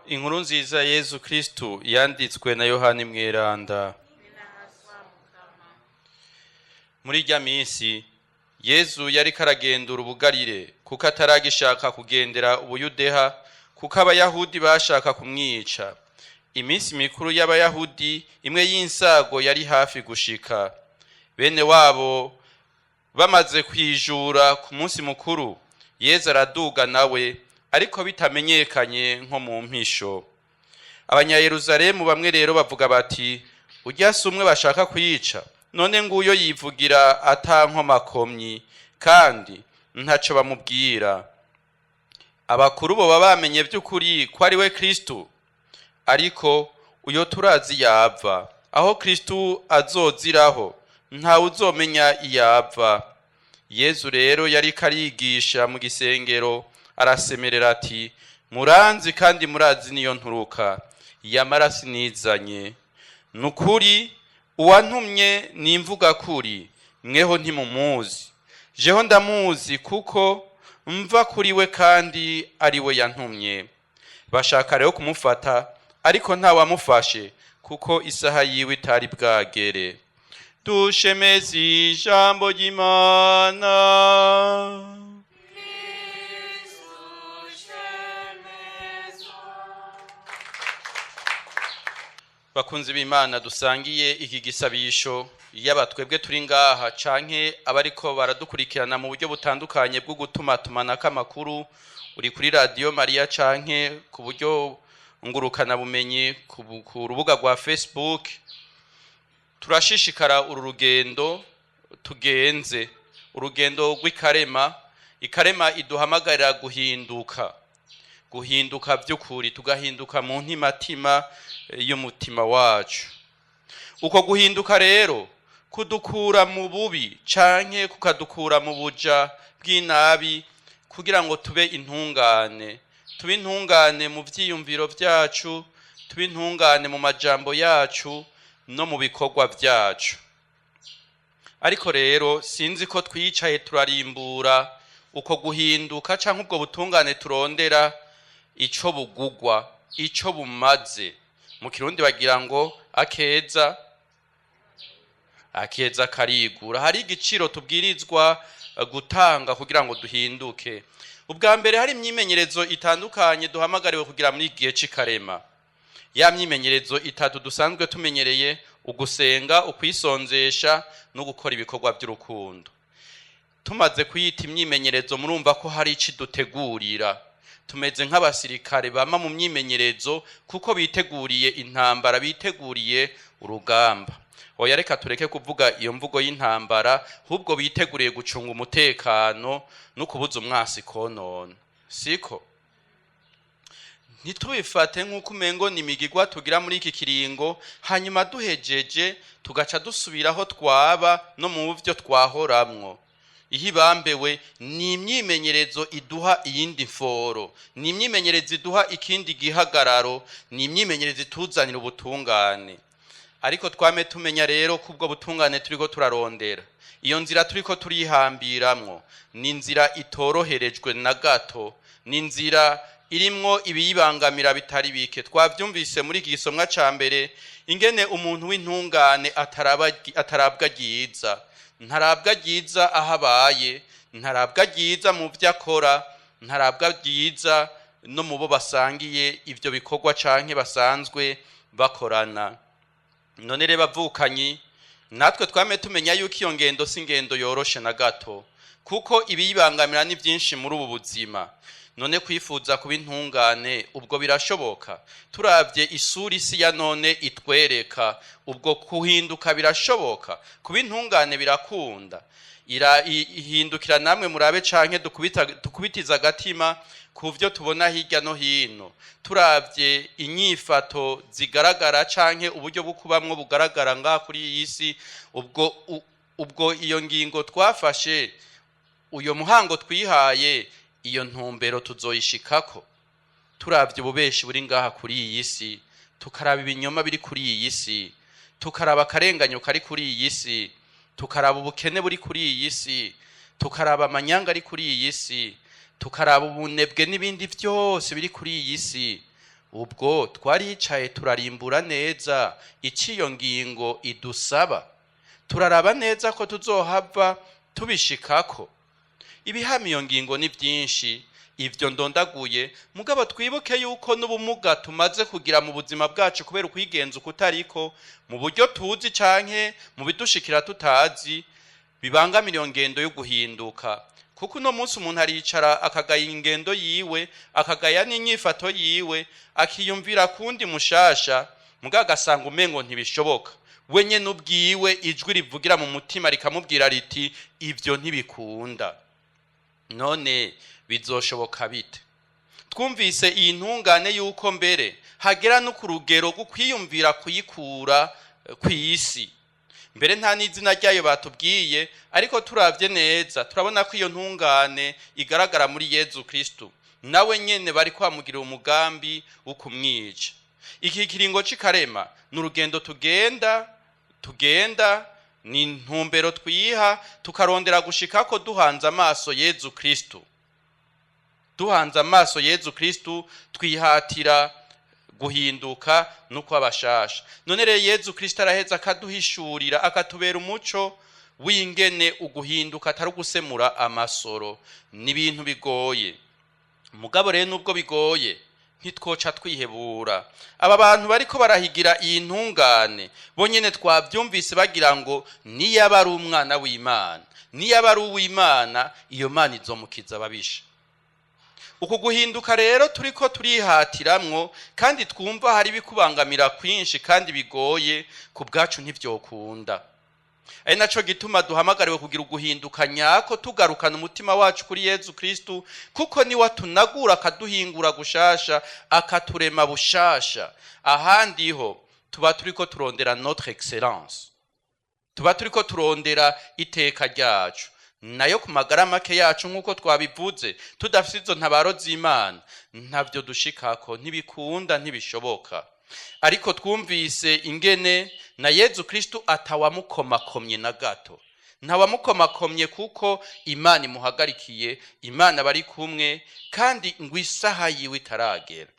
Inkuru nziza Yesu Kristu yanditswe na Yohani Mweranda. Muri irya minsi Yesu yari karagendura ubugarire kuko ataragishaka kugendera ubuyudeha kuko abayahudi bashaka kumwica. Iminsi mikuru y'abayahudi imwe y'insago yari hafi gushika. Bene wabo bamaze kwijura ku munsi mukuru, Yesu araduga nawe ariko bitamenyekanye nko mu mpisho. Abanyayerusalemu bamwe rero bavuga bati, urya si umwe bashaka kuyica, none nguyo yivugira atankomakomyi kandi ntaco bamubwira. Abakuru bo bamenye by'ukuri ko ari we Kristu, ariko uyo turazi yava. Aho Kristu azoziraho ntawe uzomenya iyava. Yesu rero yari karigisha mu gisengero arasemerera ati, muranzi kandi murazi niyo nturuka, yamara sinizanye. Nukuri uwantumye nimvuga kuri, mweho ntimumuzi. Jeho ndamuzi kuko mva kuri we kandi ari we yantumye. Bashaka rero kumufata, ariko ntawamufashe kuko isaha yiwe itari bwagere. Dushemeze ijambo ry'Imana. Bakunzi b'Imana, dusangiye iki gisabisho y'abatwebwe turi ngaha canke abariko baradukurikirana mu buryo butandukanye bwo gutumatumanako amakuru, uri kuri Radio Maria canke ku buryo ngurukana bumenyi ku rubuga rwa Facebook. Turashishikara uru rugendo tugenze, urugendo rw'ikarema. Ikarema iduhamagarira guhinduka by'ukuri, tugahinduka mu ntimatima y'umutima wacu. Uko guhinduka rero kudukura mu bubi canke kukadukura mu buja bw'inabi kugira ngo tube intungane mu vyiyumviro vyacu, tube intungane mu majambo yacu no mu bikorwa vyacu. Ariko rero sinzi ko twicaye turarimbura uko guhinduka canke ubwo butungane turondera ico bugugwa, ico bumaze. Mu Kirundi bagira ngo akeza karigura. Hari igiciro tubwirizwa gutanga kugira ngo duhinduke. Ubwa mbere hari imyimenyerezo itandukanye duhamagariwe kugira muri igihe c'ikarema. Ya myimenyerezo itatu dusanzwe tumenyereye: ugusenga, ukwisonzesha no gukora ibikorwa by'urukundo. Tumaze kuyita imyimenyerezo, murumva ko hari ici dutegurira. Tumeze nk'abasirikare bama mu myimenyerezo kuko biteguriye intambara, biteguriye urugamba. Oya, reka tureke kuvuga iyo mvugo y'intambara, ahubwo biteguriye gucunga umutekano no kubuza umwasi konona. Siko? Ntitubifate nk'uko umengo ni imigigwa tugira muri iki kiringo, hanyuma duhejeje tugaca dusubiraho twaba no mu byo twahoramwo. Ihibambewe ni imyimenyerezo iduha iyindi foro, ni imyimenyerezo iduha ikindi gihagararo, ni imyimenyerezo ituzanira ubutungane. Ariko twame tumenya rero kubwo butungane turiko turarondera, iyo nzira turiko turihambiramwo ni inzira itoroherejwe na gato, ni inzira irimwo ibiyibangamira bitari bike. Twavyumvise muri iki gisomwa ca mbere ingene umuntu w'intungane atarabwa ryiza. Ntarabwa ryiza aho abaye, ntarabwa ryiza mu vyo akora, ntarabwa ryiza no mu bo basangiye ivyo bikorwa canke basanzwe bakorana. None rero bavukanyi, natwe twame tumenya yuko iyo ngendo si ngendo yoroshe na gato, kuko ibiyibangamira ni byinshi muri ubu buzima. None kwifuza kuba intungane ubwo birashoboka? Turavye isura isi ya none itwereka, ubwo kuhinduka birashoboka? Kuba intungane birakunda? Ihindukira namwe murabe canke dukubitiza agatima ku vyo tubona hirya no hino. Turavye inyifato zigaragara canke uburyo bwo kubamwo bugaragara ngaha kuri iyi si, ubwo iyo ngingo twafashe, uyo muhango twihaye, iyo ntumbero tuzoyishikako? Turavye ububeshi buri ngaha kuri iyi si, tukaraba ibinyoma biri kuri iyi si, tukaraba akarenganyo kari kuri iyi si, tukaraba ubukene buri kuri iyi si, tukaraba amanyanga ari kuri iyi si, tukaraba ubunebwe n'ibindi byose biri kuri iyi si, ubwo twaricaye turarimbura neza iciyo ngingo idusaba, turaraba neza ko tuzohava tubishikako. Ibihama iyo ngingo ni byinshi, ivyo ndondaguye, mugabo twibuke yuko n'ubumuga tumaze kugira mu buzima bwacu kubera ukwigenza ukutariko, mu buryo tuzi canke mu bidushikira tutazi, bibangamira iyo ngendo yo guhinduka. Kuko uno munsi umuntu aricara akagaya ingendo yiwe, akagaya n'inyifato yiwe, akiyumvira kundi mushasha, mugabo agasanga umengo ntibishoboka. We nyene ubwiwe ijwi rivugira mu mutima rikamubwira riti ivyo ntibikunda. None bizoshoboka bite? Twumvise iyi ntungane yuko mbere hagera no ku rugero rwo kwiyumvira kuyikura kw'isi. Mbere nta n'izina ryayo batubwiye, ariko turavye neza turabona ko iyo ntungane igaragara muri Yezu Kristu. Nawe nyene bari kwamugira umugambi wo kumwica. Iki kiringo c'ikarema n'urugendo tugenda ni ntumbero twiha tukarondera gushikako duhanze amaso Yezu Kristu. Duhanze amaso Yezu Kristu twihatira guhinduka nuko abashasha. None rero Yezu Kristu araheza akaduhishurira akatubera umuco w'ingene uguhinduka atari gusemura amasoro. Ni ibintu bigoye. Mugabo rero nubwo bigoye ntitwoca twihebura. Aba bantu bariko barahigira iyi ntungane bonyene twavyumvise bagira ngo niyaba ari umwana w'Imana, niyaba ari uw'Imana, iyo Mana izomukiza ababisha. Uku guhinduka rero turiko turihatiramwo kandi twumva hari bikubangamira kwinshi kandi bigoye, ku bwacu ntivyokunda. Ari naco gituma duhamagariwe kugira uguhinduka nyako, tugarukana umutima wacu kuri Yezu Kristu, kuko niwe atunagura akaduhingura gushasha, akaturema bushasha. Ahandi ho tuba turiko turondera notre excellence, tuba turiko turondera iteka ryacu. Nayo ku magara make yacu nk'uko twabivuze, tudafite izo ntabaro z'Imana ntavyo dushikako, ntibikunda, ntibishoboka. Ariko twumvise ingene na Yezu Kristu atawamukomakomye na gato. Ntawamukomakomye kuko Imana imuhagarikiye, Imana bari kumwe, kandi ngo isaha yiwe itaragera.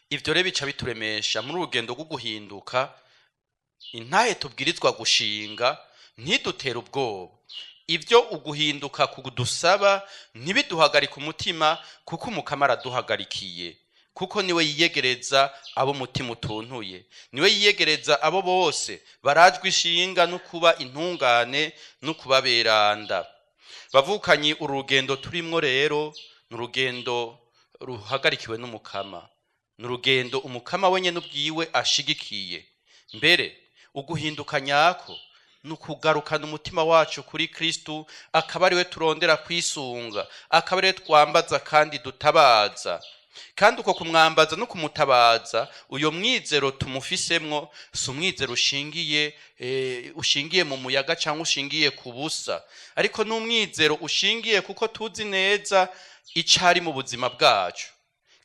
Ivyo rero bica bituremesha muri urugendo rwo guhinduka. Intahe tubwirizwa gushinga ntidutera ubwoba. Ivyo uguhinduka kudusaba ntibiduhagarika umutima, kuko umukama araduhagarikiye. Kuko niwe yiyegereza abo mutima utuntuye, niwe yiyegereza abo bose barajwe ishinga no kuba intungane no kuba beranda. Bavukanye urugendo turimwo rero n'urugendo ruhagarikiwe n'umukama, n'urugendo umukama wenye n'ubwiwe ashigikiye. Mbere uguhinduka nyako nukugarukana umutima wacu kuri Kristu, akaba ariwe turondera kwisunga, akaba ariwe twambaza kandi dutabaza. Kandi uko kumwambaza no kumutabaza, uyo mwizero tumufisemwo si umwizero ushingiye mu muyaga cyangwa ushingiye ku busa, ariko n'umwizero ushingiye kuko tuzi neza icari mu buzima bwacu,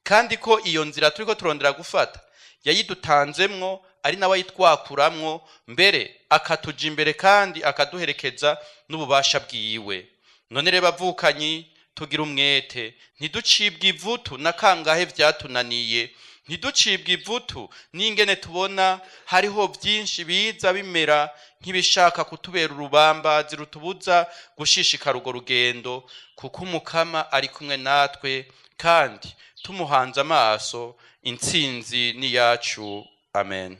kandi ko iyo nzira turiko turondera gufata yayidutanzemwo, ari nawe yitwakuramwo, mbere akatuja imbere kandi akaduherekeza n'ububasha bwiwe. None rero bavukanyi, tugira umwete, ntiducibwe ivutu na kangahe vyatunaniye, ntiducibwe ivutu n'ingene tubona hariho vyinshi biza bimera nk'ibishaka kutubera urubambazi rutubuza gushishikara urwo rugendo, kuko umukama ari kumwe natwe kandi tumuhanze amaso, intsinzi ni yacu. Amen.